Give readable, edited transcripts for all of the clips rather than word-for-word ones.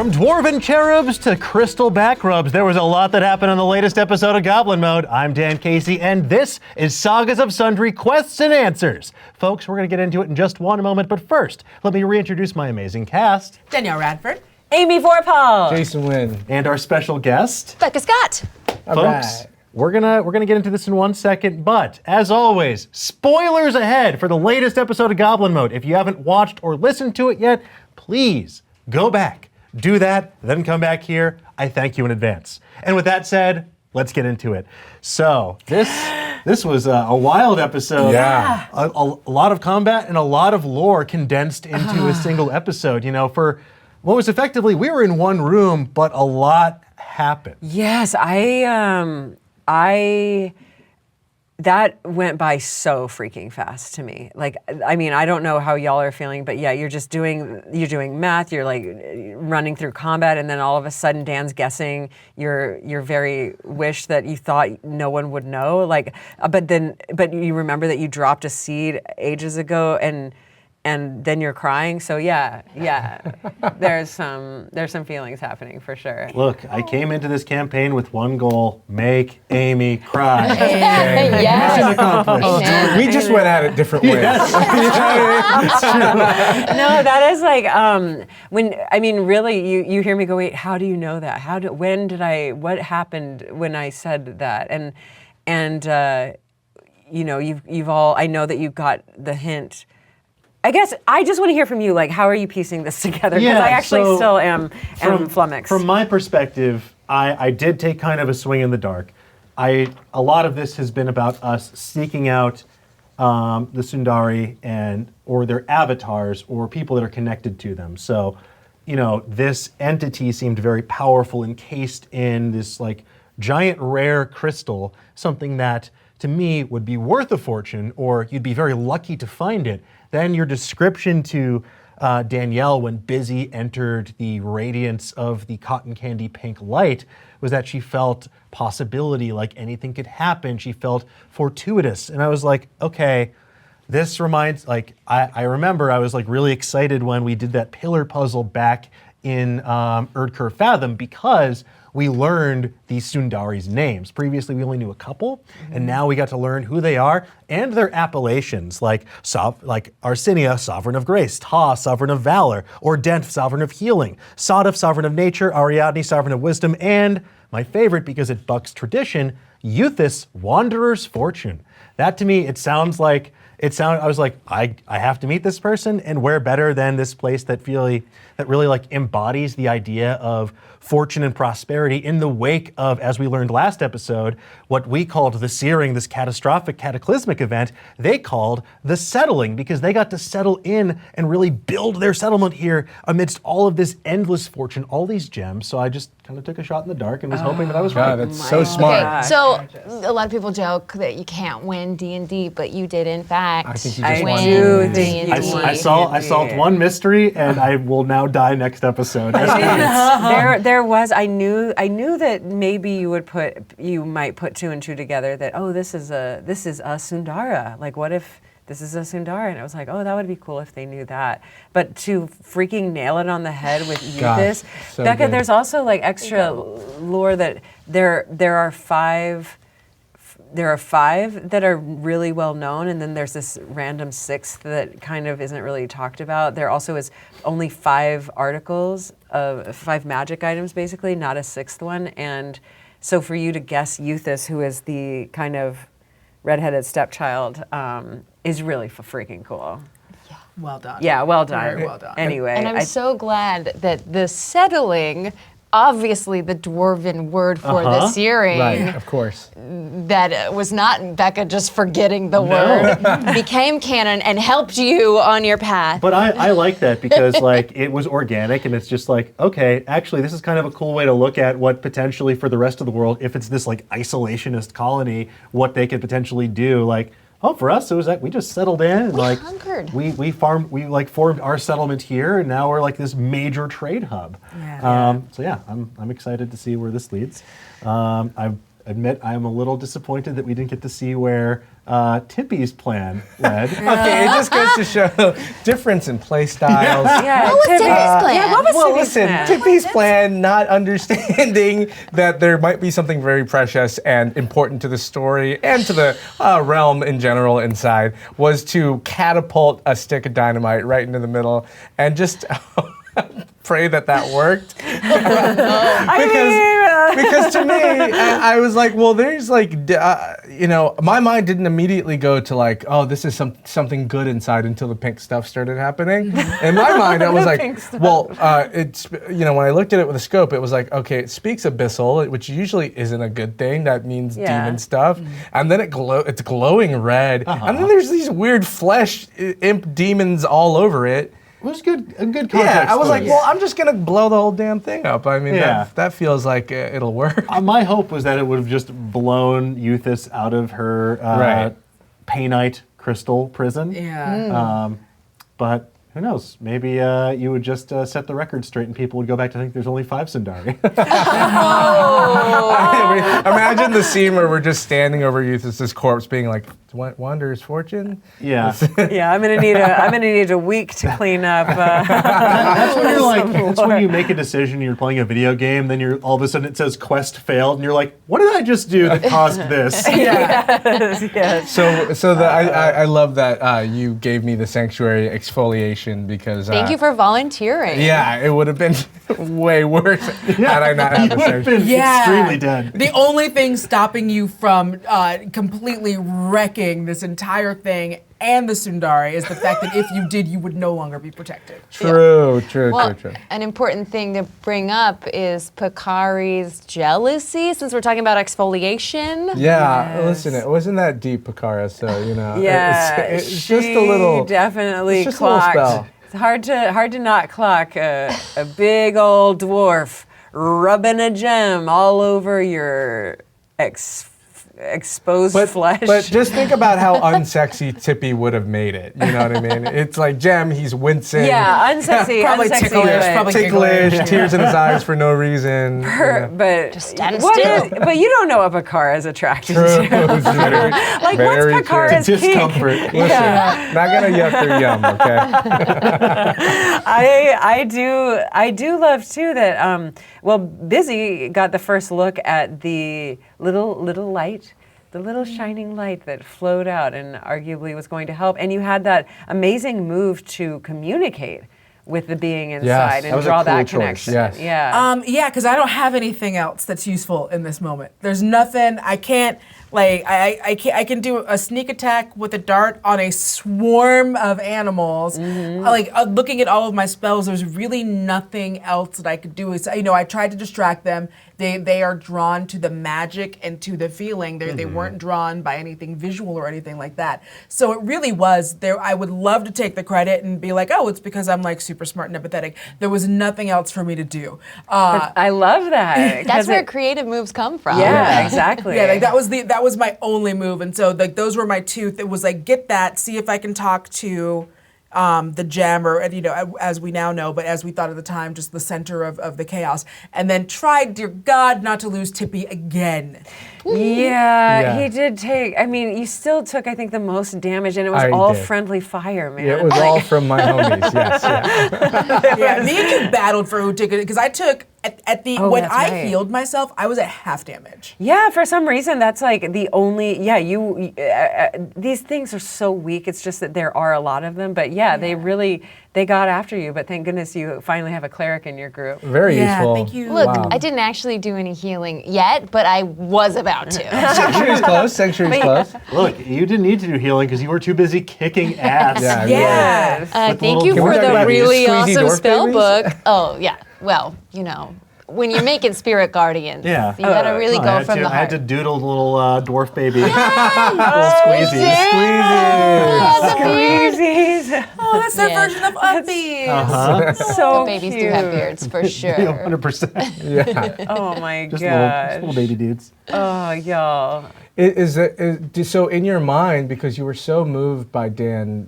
From dwarven cherubs to crystal back rubs, there was a lot that happened on the latest episode of Goblin Mode. I'm Dan Casey, and this is Sagas of Sundry Quests and Answers. Folks, we're going to get into it in just one moment, but first, let me reintroduce my amazing cast. Danielle Radford. Amy Vorpahl. Jason Nguyen. And our special guest. Becca Scott. Folks, we're gonna get into this in 1 second, but as always, spoilers ahead for the latest episode of Goblin Mode. If you haven't watched or listened to it yet, please go back, do that, then come back here. I thank you in advance. And with that said, let's get into it. So this was a wild episode. Yeah. A lot of combat and a lot of lore condensed into a single episode. You know, for what was effectively, we were in one room, but a lot happened. Yes, that went by so freaking fast to me. Like, I mean, I don't know how y'all are feeling, but yeah, you're doing math, you're like running through combat, and then all of a sudden Dan's guessing your very wish that you thought no one would know. Like, but you remember that you dropped a seed ages ago, and then you're crying. So yeah, there's some feelings happening for sure. Look, I came into this campaign with one goal: make Amy cry. Yes. Mission accomplished. We just went at it different ways. No, that is like really you hear me go, wait, how do you know that? What happened when I said that? And you know, you've all, I know that you got the hint. I guess I just want to hear from you, like, how are you piecing this together? Because I actually still am flummoxed. From my perspective, I did take kind of a swing in the dark. A lot of this has been about us seeking out the Sundari or their avatars or people that are connected to them. So, you know, this entity seemed very powerful, encased in this like giant rare crystal, something that to me would be worth a fortune, or you'd be very lucky to find it. Then your description to Danielle when Busy entered the radiance of the cotton candy pink light was that she felt possibility, like anything could happen. She felt fortuitous. And I was like, okay, this reminds, like, I remember I was like really excited when we did that pillar puzzle back in Erdker Fathom, because we learned these Sundari's names. Previously, we only knew a couple, and now we got to learn who they are and their appellations, like Arsinia, Sovereign of Grace, Ta, Sovereign of Valor, or Dent, Sovereign of Healing, Sadaf, Sovereign of Nature, Ariadne, Sovereign of Wisdom, and my favorite, because it bucks tradition, Euthis, Wanderer's Fortune. That to me, I was like, I have to meet this person, and where better than this place that really like embodies the idea of fortune and prosperity in the wake of, as we learned last episode, what we called the searing, this catastrophic, cataclysmic event, they called the settling, because they got to settle in and really build their settlement here amidst all of this endless fortune, all these gems. So I just kind of took a shot in the dark and was hoping that I was right. That's so smart. Okay, so a lot of people joke that you can't win D&D, but you did in fact. I think you just win won. D&D. I solved one mystery, and I will now die next episode. I knew that maybe you might put two and two together, that this is a Sundara. Like, what if this is a Sundara? And I was like, that would be cool if they knew that. But to freaking nail it on the head with Euthis, so Becca, good. there's also like extra lore that there are five that are really well known, and then there's this random sixth that kind of isn't really talked about. There also is only 5 articles of 5 magic items, basically, not a sixth one. And so for you to guess Euthis, who is the kind of redheaded stepchild, is really freaking cool. Well done. Yeah, well done. Very well done. Anyway, And I'm so glad that the settling, obviously the dwarven word for the searing, Right, of course. that was not Becca just forgetting the word, became canon and helped you on your path. But I like that, because like it was organic, and it's just like, okay, actually this is kind of a cool way to look at what potentially for the rest of the world, if it's this like isolationist colony, what they could potentially do. Like, for us it was like we just settled in and hunkered. we formed our settlement here, and now we're like this major trade hub. So yeah, I'm excited to see where this leads. I admit I'm a little disappointed that we didn't get to see where Tippy's plan led. Okay, it just goes to show difference in play styles. Yeah, What was Tippy's plan? Yeah, what was Well, Tippy's listen, plan? Tippy's plan, not understanding that there might be something very precious and important to the story and to the realm in general inside, was to catapult a stick of dynamite right into the middle and just pray that worked. Because to me, I was like, well, there's like, my mind didn't immediately go to like, oh, this is something good inside until the pink stuff started happening. In my mind, I was like, well, it's, when I looked at it with a scope, it was like, okay, it speaks abyssal, which usually isn't a good thing. That means demon stuff. And then it's glowing red. And then there's these weird flesh imp demons all over it. It was a good context. Yeah, I was like, clue. well, I'm just gonna blow the whole damn thing up. I mean, that feels like it'll work. My hope was that it would have just blown Euthys out of her Right. painite crystal prison. Yeah. Mm. But who knows? Maybe you would just set the record straight and people would go back to think there's only 5 Sundari. Imagine the scene where we're just standing over Euthys' corpse, being like, "Wanderer's fortune." Yeah. Yeah, I'm gonna need a week to clean up. That's when you're like, that's when you make a decision, you're playing a video game, then you're all of a sudden it says quest failed, and you're like, what did I just do that caused this? Yes. I love that you gave me the sanctuary exfoliation because Thank you for volunteering. Yeah, it would have been way worse had I not had the You would have sanctuary. been extremely dead. The only thing stopping you from completely wrecking this entire thing and the Sundari is the fact that if you did, you would no longer be protected. True. Well, an important thing to bring up is Pakari's jealousy, since we're talking about exfoliation. Yeah, Yes. listen, it wasn't that deep, Pakara, so, Yeah, it's she just a little, definitely it's just a little clocked. spell. It's hard to not clock a big old dwarf rubbing a gem all over your exposed flesh. But just think about how unsexy Tippy would have made it. You know what I mean? It's like Gem, he's wincing. Yeah, unsexy. Probably unsexy, ticklish, but- probably Ticklish, giggling. tears in his eyes for no reason. But Just stand what still. is- but you don't know what Pakara is attracted True. to. Like, Very what's true. Pakara's kink? Discomfort. Listen, not gonna yuck your yum, okay? I do love too that Busy got the first look at the little light, the little shining light that flowed out and arguably was going to help. And you had that amazing move to communicate with the being inside that and was a draw cool that choice. connection. Yes. Yeah. Yeah, because I don't have anything else that's useful in this moment. There's nothing I can't like. I can do a sneak attack with a dart on a swarm of animals. Looking at all of my spells, there's really nothing else that I could do. It's, I tried to distract them. They are drawn to the magic and to the feeling. They weren't drawn by anything visual or anything like that. So it really was there. I would love to take the credit and be like, oh, it's because I'm like super smart and empathetic. There was nothing else for me to do. I love that. That's 'cause where it- creative moves come from. Yeah, exactly. Yeah, like that was my only move, and so like those were my two. It was like get that, see if I can talk to the gem, or as we now know, but as we thought at the time, just the center of the chaos, and then try, dear God, not to lose Tippy again. Yeah, Yeah. he did take. I mean, you still took, I think, the most damage, and it was I all did. friendly fire, man. It was all from my homies, yes. Yeah. Yeah, me and you battled for who took it because I took at the Oh, when that's I right. healed myself, I was at half damage. Yeah, for some reason, that's like the only. Yeah, these things are so weak. It's just that there are a lot of them. But yeah, they got after you. But thank goodness you finally have a cleric in your group. Very Yeah, useful. thank you. Look, Wow. I didn't actually do any healing yet, but I was about to. Sanctuary's close, Sanctuary's close. Look, you didn't need to do healing because you were too busy kicking ass. Yeah, Yeah. With the Thank little you dwarf for the babies. really Squeezy awesome dwarf spell babies? book. Oh, yeah. Well, when you're making spirit guardians, Yeah. you gotta really I go had from to, the I had heart. to doodle the little dwarf baby. Little squeezy. Oh, the beard. Squeezies. Oh, that's their Yeah. version of upbeat. Uh-huh. So The babies do have cute. beards, for sure. 100%. Yeah. Oh my Just god. little baby dudes. Oh y'all. So in your mind, because you were so moved by Dan,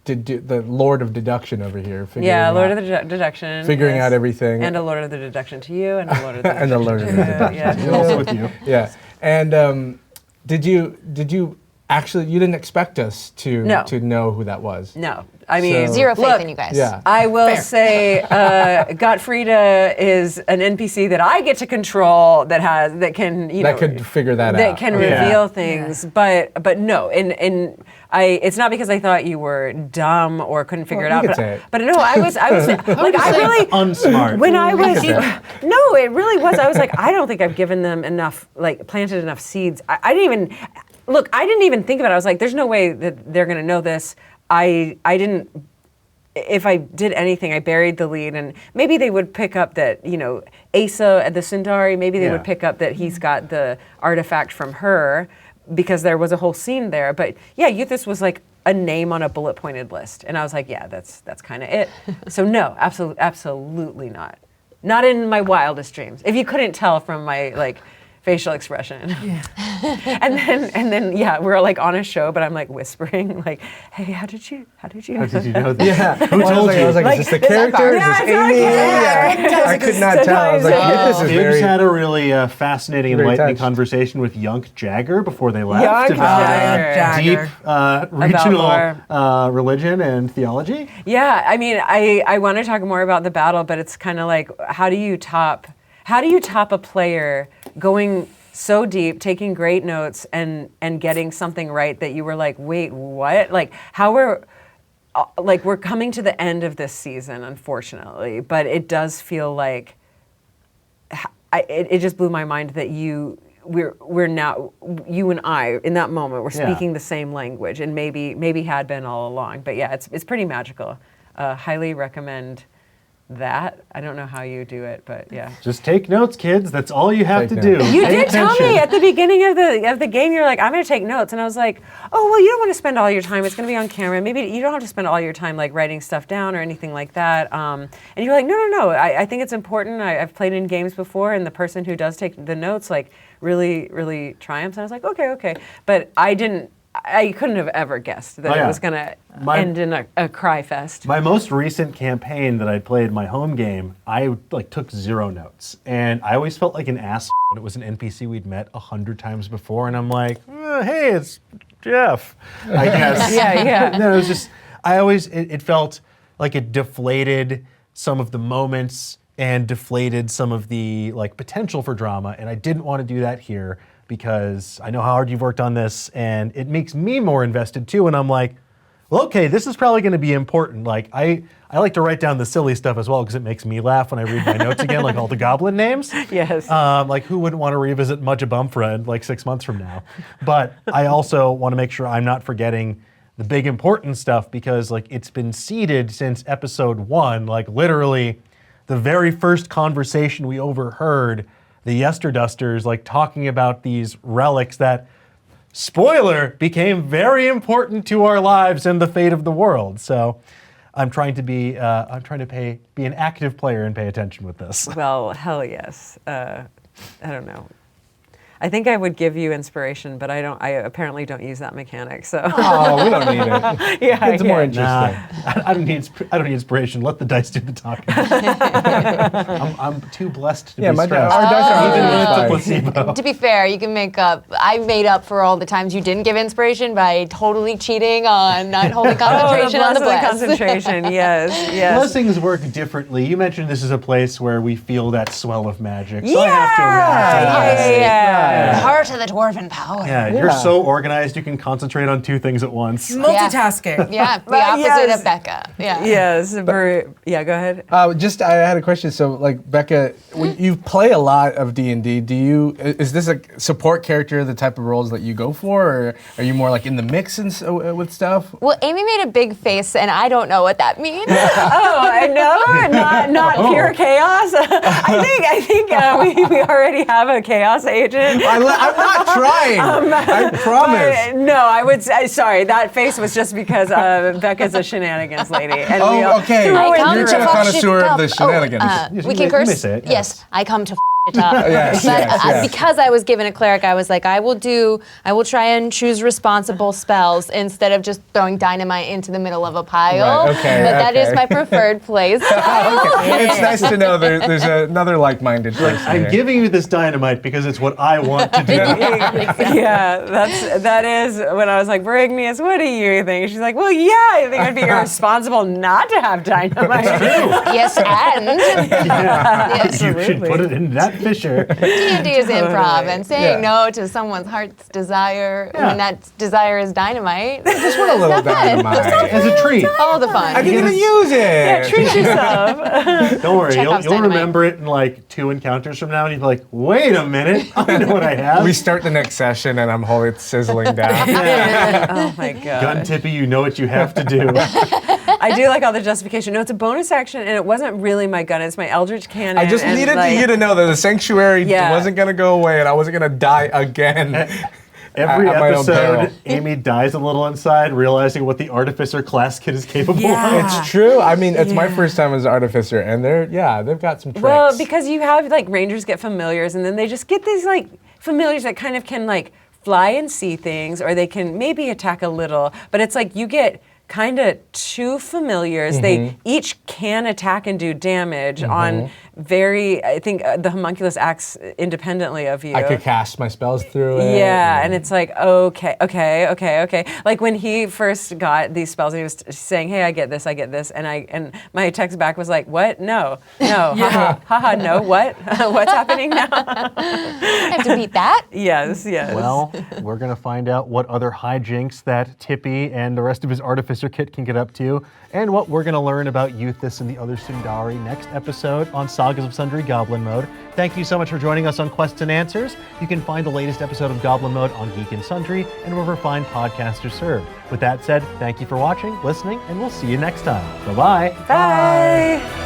the Lord of Deduction over here. Yeah, Lord out, of the Deduction. figuring yes. out everything. And a Lord of the Deduction to you, and a Lord of the And the Lord of the Deduction to you. Deduction. Yeah. And also with you. Yeah. And did you actually you didn't expect us to No. know who that was. No, I mean So- Zero faith look, in you guys. Yeah. I will Fair. say, Gottfrieda is an NPC that I get to control that can That could figure that that out. can Okay. reveal things. But no, and it's not because I thought you were dumb or couldn't figure Well, it you out. could say it. But no, I was like I really Unsmart. when I was could no, it really was. I was like, I don't think I've given them enough, like planted enough seeds. I didn't even look. I didn't even think about it. I was like, there's no way that they're gonna know this. I didn't. If I did anything, I buried the lead, and maybe they would pick up that Asa at the Sundari. Maybe they Yeah. would pick up that he's got the artifact from her, because there was a whole scene there. But yeah, Euthus was like a name on a bullet pointed list, and I was like, yeah, that's kind of it. So no, absolutely not. Not in my wildest dreams. If you couldn't tell from my facial expression. Yeah. and then yeah, we're like on a show, but I'm like whispering like, hey, how did you How did you know that? Yeah. Who told I was you? like, is this the character? Is Yeah, this it's not a Amy? character. Yeah. I could not tell. I was like, Sometimes this is Gibbs very. had a really fascinating, Very enlightening touched. conversation with Yunk Jagger before they left Yunk about Jagger. deep regional religion and theology. Yeah, I mean, I want to talk more about the battle, but it's kind of like, how do you top a player going so deep, taking great notes, and getting something right that you were like, wait, what? Like, how we're coming to the end of this season, unfortunately, but it does feel like it just blew my mind that we're now, you and I in that moment, we're speaking the same language, and maybe had been all along. But yeah, it's pretty magical. Highly recommend that. I don't know how you do it, but yeah. Just take notes, kids. That's all you have Take to do. notes. You Pay did tell attention. me at the beginning of the game, you're like, I'm going to take notes, and I was like, oh well, you don't want to spend all your time. It's going to be on camera. Maybe you don't have to spend all your time like writing stuff down or anything like that. And you're like, no. I think it's important. I've played in games before, and the person who does take the notes like really triumphs. And I was like, okay, but I couldn't have ever guessed that it was going to end in a cry fest. My most recent campaign that I played, my home game, I took 0 notes, and I always felt like an ass when it was an NPC we'd met 100 times before, and I'm like, hey, it's Jeff, I guess. Yeah. No, it was just it felt like it deflated some of the moments and deflated some of the potential for drama, and I didn't want to do that here, because I know how hard you've worked on this, and it makes me more invested too. And I'm like, well, okay, this is probably going to be important. I like to write down the silly stuff as well, because it makes me laugh when I read my notes again, like all the goblin names. Yes. Who wouldn't want to revisit Mudjabumfra in 6 months from now? But I also want to make sure I'm not forgetting the big important stuff, because it's been seeded since episode 1. Literally, the very first conversation we overheard, the Yesterdusters talking about these relics that, spoiler, became very important to our lives and the fate of the world. So I'm trying to be an active player and pay attention with this. Well, hell yes. I don't know. I think I would give you inspiration, but I apparently don't use that mechanic. So Oh, we don't need it. yeah, It's more Nah, interesting. I don't need inspiration. Let the dice do the talking. I'm too blessed to be Our stressed. dice are Even with the inspired. placebo. To be fair, you can make up. I made up for all the times you didn't give inspiration by totally cheating on not holding concentration on the bless. concentration. Yes. Blessings work differently. You mentioned this is a place where we feel that swell of magic, so I have to imagine. Yeah. Heart of the dwarven power. Yeah, you're so organized you can concentrate on 2 things at once. Multitasking. Yeah, the But opposite yes. of Becca. Yeah. Yes. Yeah. Go ahead. I had a question. So, Becca, when you play a lot of D&D, is this a support character, the type of roles that you go for, or are you more in the mix with stuff? Well, Amy made a big face, and I don't know what that means. Oh, I know. Not pure chaos. I think we already have a chaos agent. I'm not trying. I promise. But no, I would say, sorry, that face was just because Becca's a shenanigans lady. And we all Okay. threw I in come You're to a fuck connoisseur shit of the up. shenanigans. Yes, We you can may curse. say it, Yes, I come to it up. Yes, But yes, yes. because I was given a cleric, I was like, I will try and choose responsible spells instead of just throwing dynamite into the middle of a pile. Right, okay, But that is okay. my preferred place. Okay. It's nice to know there's another like-minded person I'm here. giving you this dynamite because it's what I want to do. Yeah, that is when I was like, Brignius, what do you think? She's like, well, yeah, I think it'd be irresponsible not to have dynamite. Yes, and You should put it in that fissure. D&D is improv, and saying Yeah. no to someone's heart's desire Yeah. when that desire is dynamite. Just want a little dynamite. As a treat. All the fun. I didn't even use it. Yeah, treat yourself. Don't worry, Chekhov's you'll dynamite. remember it in like 2 encounters from now, and you'll be like, wait a minute, I know what I have. We start the next session, and I'm holding it sizzling down. Oh my god. Gun Tippy, you know what you have to do. I do like all the justification. No, it's a bonus action, and it wasn't really my gun. It's my Eldritch Cannon. I just and, needed like, you to know that the sanctuary Yeah. wasn't going to go away, and I wasn't going to die again. Every at my own peril. episode, Amy dies a little inside, realizing what the Artificer class kit is capable Yeah. of. It's true. I mean, it's my Yeah. first time as Artificer, and they've got some tricks. Well, because you have like rangers get familiars, and then they just get these like familiars that kind of can like fly and see things, or they can maybe attack a little. But it's like you get kind of 2 familiars. They each can attack and do damage on I think the homunculus acts independently of you. I could cast my spells through it. Yeah, and it's like, okay. Like when he first got these spells, and he was saying, "Hey, I get this," and my text back was like, "What? No, haha, no, what? What's happening now?" I have to beat that. Yes. Well, we're going to find out what other hijinks that Tippy and the rest of his Artificer kit can get up to, and what we're going to learn about Euthus and the other Sundari next episode on Sagas of Sundry Goblin Mode. Thank you so much for joining us on Quests and Answers. You can find the latest episode of Goblin Mode on Geek and Sundry and wherever fine podcasts are served. With that said, thank you for watching, listening, and we'll see you next time. Bye-bye. Bye.